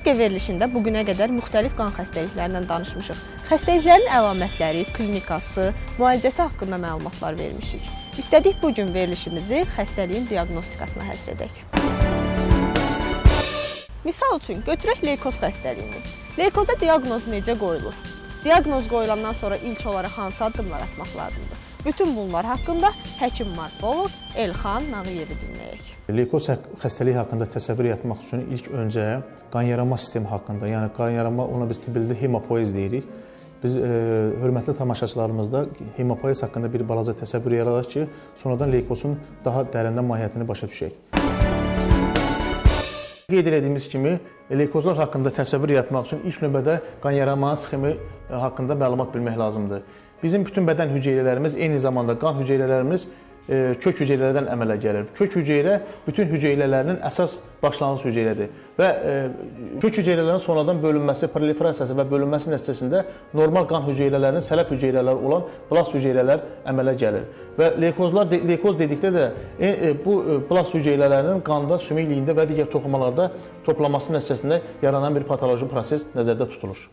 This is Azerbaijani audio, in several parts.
Diaqnostiqa verilişində bugünə qədər müxtəlif qan xəstəliklərindən danışmışıq. Xəstəliklərin əlamətləri, klinikası, müalicəsi haqqında məlumatlar vermişik. İstədik bugün verilişimizi xəstəliyin diaqnostikasına həsr edək. Misal üçün, götürək leykoz xəstəliyini. Leykozda diaqnoz necə qoyulur? Diaqnoz qoyulandan sonra ilk olaraq hansı addımlar atmaq lazımdır? Bütün bunlar haqqında həkim-morfoloq Elxan Nağıyevi dinləyək. Leykoz xəstəliyi haqqında təsəvvür etmək üçün ilk öncə qan yaranma sistemi haqqında, yəni qan yaranma, ona biz tibbdə hemopoiez deyirik. Biz hörmətli tamaşaçılarımızda hemopoiez haqqında bir balaca təsəvvür yaradaq ki, sonradan leykozun daha dərindən mahiyyətini başa düşək. Qeyd etdiyimiz kimi, leykozlar haqqında təsəvvür yaratmaq üçün ilk növbədə qan yaranma sxemi haqqında məlumat bilmək lazımdır. Bizim bütün bədən hüceyrələrimiz, eyni zamanda qan hüceyrələrimiz kök hüceyrələrdən əmələ gəlir. Kök hüceyrə bütün hüceyrələrinin əsas başlanğıc hüceyrədir və kök hüceyrələrin sonradan bölünməsi, proliferasiyası və bölünməsi nəticəsində normal qan hüceyrələrinin sələf hüceyrələri olan blast hüceyrələr əmələ gəlir. Və leykoz dedikdə də bu blast hüceyrələrinin qanda, sümük iliyində və digər toxumalarda toplanması nəticəsində yaranan bir patoloji proses nəzərdə tutulur.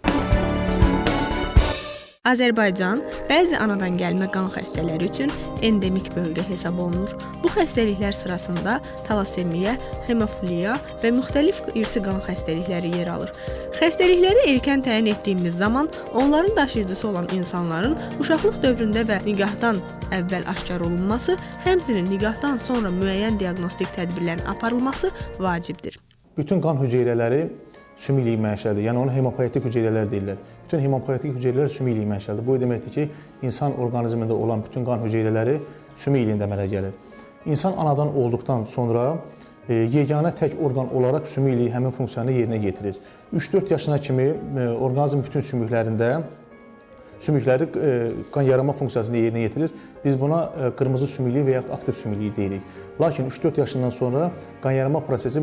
Azərbaycan bəzi anadan gəlmə qan xəstələri üçün endemik bölgə hesab olunur. Bu xəstəliklər sırasında talasemiya, hemofiliya və müxtəlif irsi qan xəstəlikləri yer alır. Xəstəlikləri erkən təyin etdiyimiz zaman onların daşıyıcısı olan insanların uşaqlıq dövründə və nigahdan əvvəl aşkar olunması, həmçinin nigahdan sonra müəyyən diaqnostik tədbirlərin aparılması vacibdir. Bütün qan hüceyrələri sümük iliyi mənşəlidir. Yəni onu hemopoietik hüceyrələr deyirlər. Bütün hemopoietik hüceyrələr sümük iliyi mənşəlidir. Bu deməkdir ki, insan orqanizmində olan bütün qan hüceyrələri sümük iliyində əmələ gəlir. İnsan anadan olduqdan sonra yeganə tək orqan olaraq sümük iliyi həmin funksiyanı yerinə yetirir. 3-4 yaşına kimi orqanizm bütün sümükləri qan yaranma funksiyasını yerinə yetirir. Biz buna qırmızı sümüklü və yaxud aktiv sümüklü deyirik. Lakin 3-4 yaşından sonra qan yaranma prosesi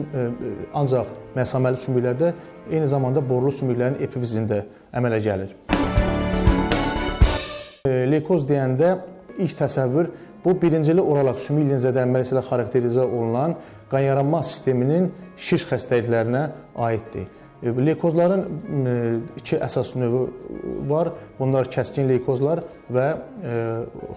ancaq məsaməli sümüklərdə, eyni zamanda borlu sümüklərin epifizində əmələ gəlir. Leykoz deyəndə ilk təsəvvür bu birincili olaraq sümük iliyinin zədələnməsi ilə xarakterizə olunan qan yaranma sisteminin şiş xəstəliklərinə aiddir. Leykozların iki əsas növü var. Bunlar kəskin leykozlar və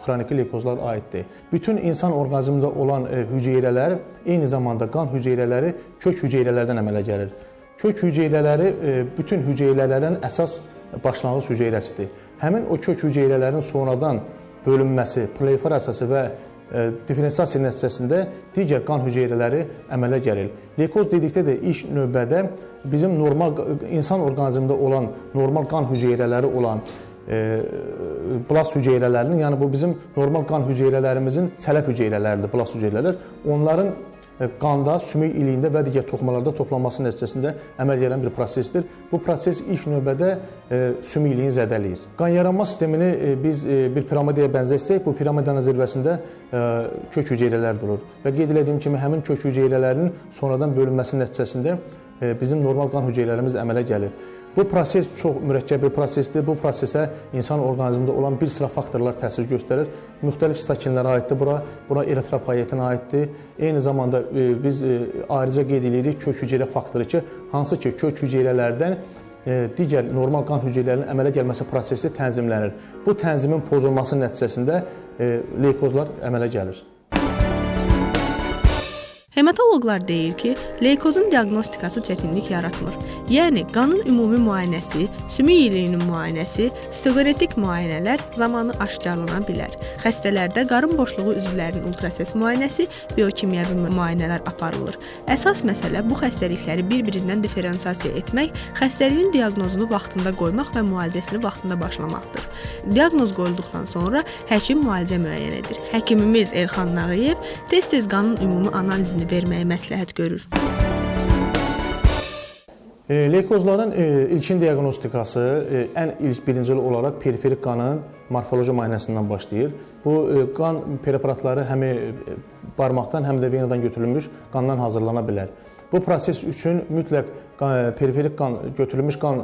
xroniki leykozlar aiddir. Bütün insan orqanizmində olan hüceyrələr, eyni zamanda qan hüceyrələri kök hüceyrələrdən əmələ gəlir. Kök hüceyrələri bütün hüceyrələrin əsas başlanğıc hüceyrəsidir. Həmin o kök hüceyrələrin sonradan bölünməsi, proliferasiyası və diferensiyasiya nəticəsində digər qan hüceyrələri əmələ gəlir. Leykoz dedikdə də ilk növbədə bizim normal insan orqanizmində olan normal qan hüceyrələri olan blast hüceyrələrinin, yəni bu bizim normal qan hüceyrələrimizin sələf hüceyrələridir, blast hüceyrələr. Onların qanda, sümük iliyində və digər toxumalarda toplanması nəticəsində əməl gələn bir prosesdir. Bu proses ilk növbədə sümük iliyini zədələyir. Qan yaranma sistemini biz bir piramidaya bənzətsək, bu piramidanın zirvəsində kök hüceyrələr durur. Və qeyd etdiyim kimi, həmin kök hüceyrələrinin sonradan bölünməsi nəticəsində bizim normal qan hüceyrələrimiz əmələ gəlir. Bu proses çox mürəkkəb bir prosesdir. Bu prosesə insan orqanizmində olan bir sıra faktorlar təsir göstərir. Müxtəlif sitakinlərə aiddir bura eritropoyetinə aiddir. Eyni zamanda biz ayrıca qeyd edirik kök hüceyrə faktoru ki, hansı ki kök hüceyrələrdən digər normal qan hüceyrələrinin əmələ gəlməsi prosesi tənzimlənir. Bu tənzimin pozulması nəticəsində leykozlar əmələ gəlir. Hematoloqlar deyir ki, leykozun diaqnostikası çətinlik yaratmır. Yəni, qanın ümumi müayinəsi, sümük iliyinin müayinəsi, sistogenetik müayinələr zamanı aşkarlana bilər. Xəstələrdə qarın boşluğu üzvlərinin ultrases müayinəsi, biokimyəvi müayinələr aparılır. Əsas məsələ bu xəstəlikləri bir-birindən diferensiyasiya etmək, xəstəliyin diaqnozunu vaxtında qoymaq və müalicəsini vaxtında başlamaqdır. Diaqnoz qoyulduqdan sonra həkim müalicə müəyyən edir. Həkimimiz Elxan Nağıyev tez-tez qanın ümumi analizini verməyə məsləhət görür. Leykozların ilkin diaqnostikası ən ilk birincili olaraq periferik qanın morfoloji müayinəsindən başlayır. Bu qan preparatları həm barmaqdan, həm də venadan götürülmüş qandan hazırlana bilər. Bu proses üçün mütləq periferik qan, götürülmüş qan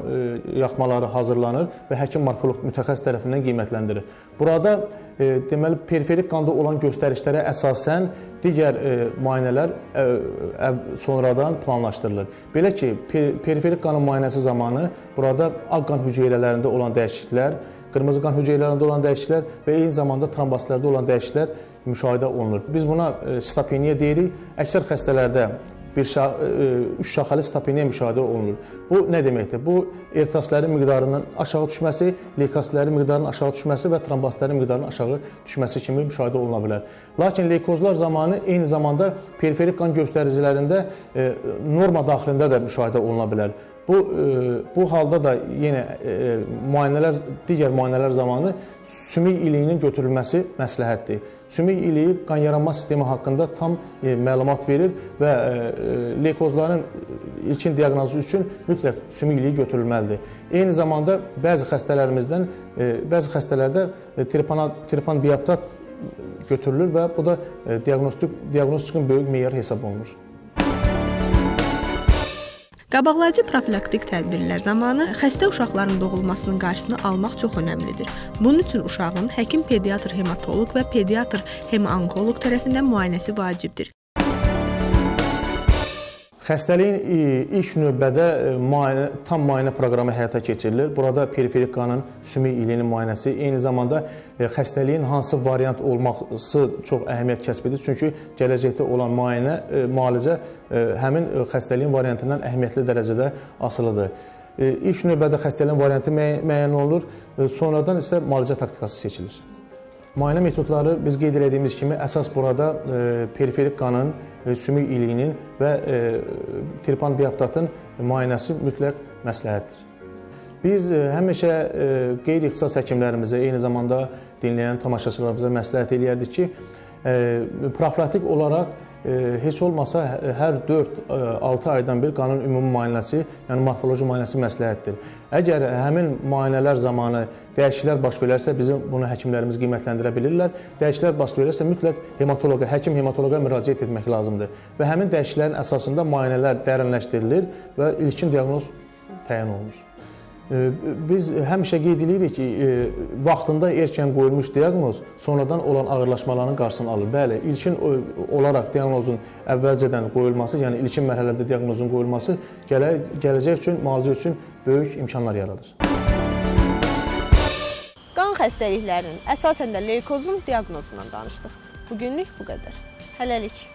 yaxmaları hazırlanır və həkim morfoloq mütəxəssis tərəfindən qiymətləndirilir. Burada deməli periferik qanda olan göstərişlərə əsasən digər müayinələr sonradan planlaşdırılır. Belə ki, periferik qanın müayinəsi zamanı burada ağ qan hüceyrələrində olan dəyişikliklər, qırmızı qan hüceyrələrində olan dəyişikliklər və eyni zamanda trombositlərdə olan dəyişikliklər müşahidə olunur. Biz buna sitopeniya deyirik. Əksər xəstələrdə üç şaxəli sitopeniya müşahidə olunur. Bu nə deməkdir? Bu eritrositlərin miqdarının aşağı düşməsi, leykositlərin miqdarının aşağı düşməsi və trombositlərin miqdarının aşağı düşməsi kimi müşahidə oluna bilər. Lakin leykozlar zamanı eyni zamanda periferik qan göstəricilərində norma daxilində də müşahidə oluna bilər. Bu halda da yenə digər müayinələr zamanı sümük iliyinin götürülməsi məsləhətdir. Sümük iliyi qan yaranma sistemi haqqında tam məlumat verir və leykozların ilkin diaqnozu üçün mütləq sümük iliyi götürülməlidir. Eyni zamanda bəzi xəstələrdə trepan bioptat götürülür və bu da diaqnostikin böyük meyarı hesab olunur. Qabaqlayıcı profilaktik tədbirlər zamanı xəstə uşaqların doğulmasının qarşısını almaq çox önəmlidir. Bunun üçün uşağın həkim pediatr hematoloq və pediatr hemonkoloq tərəfindən müayinəsi vacibdir. Xəstəliyin ilk növbədə tam müayinə proqramı həyata keçirilir. Burada periferik qanın sümük iliyinin müayinəsi, eyni zamanda xəstəliyin hansı variant olması çox əhəmiyyət kəsb edir. Çünki gələcəkdə olan müalicə həmin xəstəliyin variantından əhəmiyyətli dərəcədə asılıdır. İlk növbədə xəstəliyin variantı müəyyən olunur, sonradan isə müalicə taktikası seçilir. Müayinə metodları biz qeyd etdiyimiz kimi əsas burada periferik qanın, sümük iliyinin və trepan bioptatın müayinəsi mütləq məsləhətdir. Biz həmişə qeyri-ixtisas həkimlərimizə, eyni zamanda dinləyən tamaşaçılarımıza məsləhət eləyərdik ki, profilaktik olaraq heç olmasa hər 4-6 aydan bir qanın ümumi müayinəsi, yəni morfoloji müayinəsi məsləhətdir. Əgər həmin müayinələr zamanı dəyişikliklər baş verərsə, bizim bunu həkimlərimiz qiymətləndirə bilirlər. Dəyişikliklər baş verərsə, mütləq hematoloqa, həkim hematoloqa müraciət etmək lazımdır. Və həmin dəyişikliklərin əsasında müayinələr dərinləşdirilir və ilkin diaqnoz təyin olunur. Biz həmişə qeyd edirik ki, vaxtında erkən qoyulmuş diaqnoz sonradan olan ağırlaşmaların qarşısını alır. Bəli, ilkin olaraq diaqnozun əvvəlcədən qoyulması, yəni ilkin mərhələdə diaqnozun qoyulması gələcək üçün, müalicə üçün böyük imkanlar yaradır. Qan xəstəliklərinin, əsasən də leykozun diaqnozundan danışdıq. Bugünlük bu qədər. Hələlik.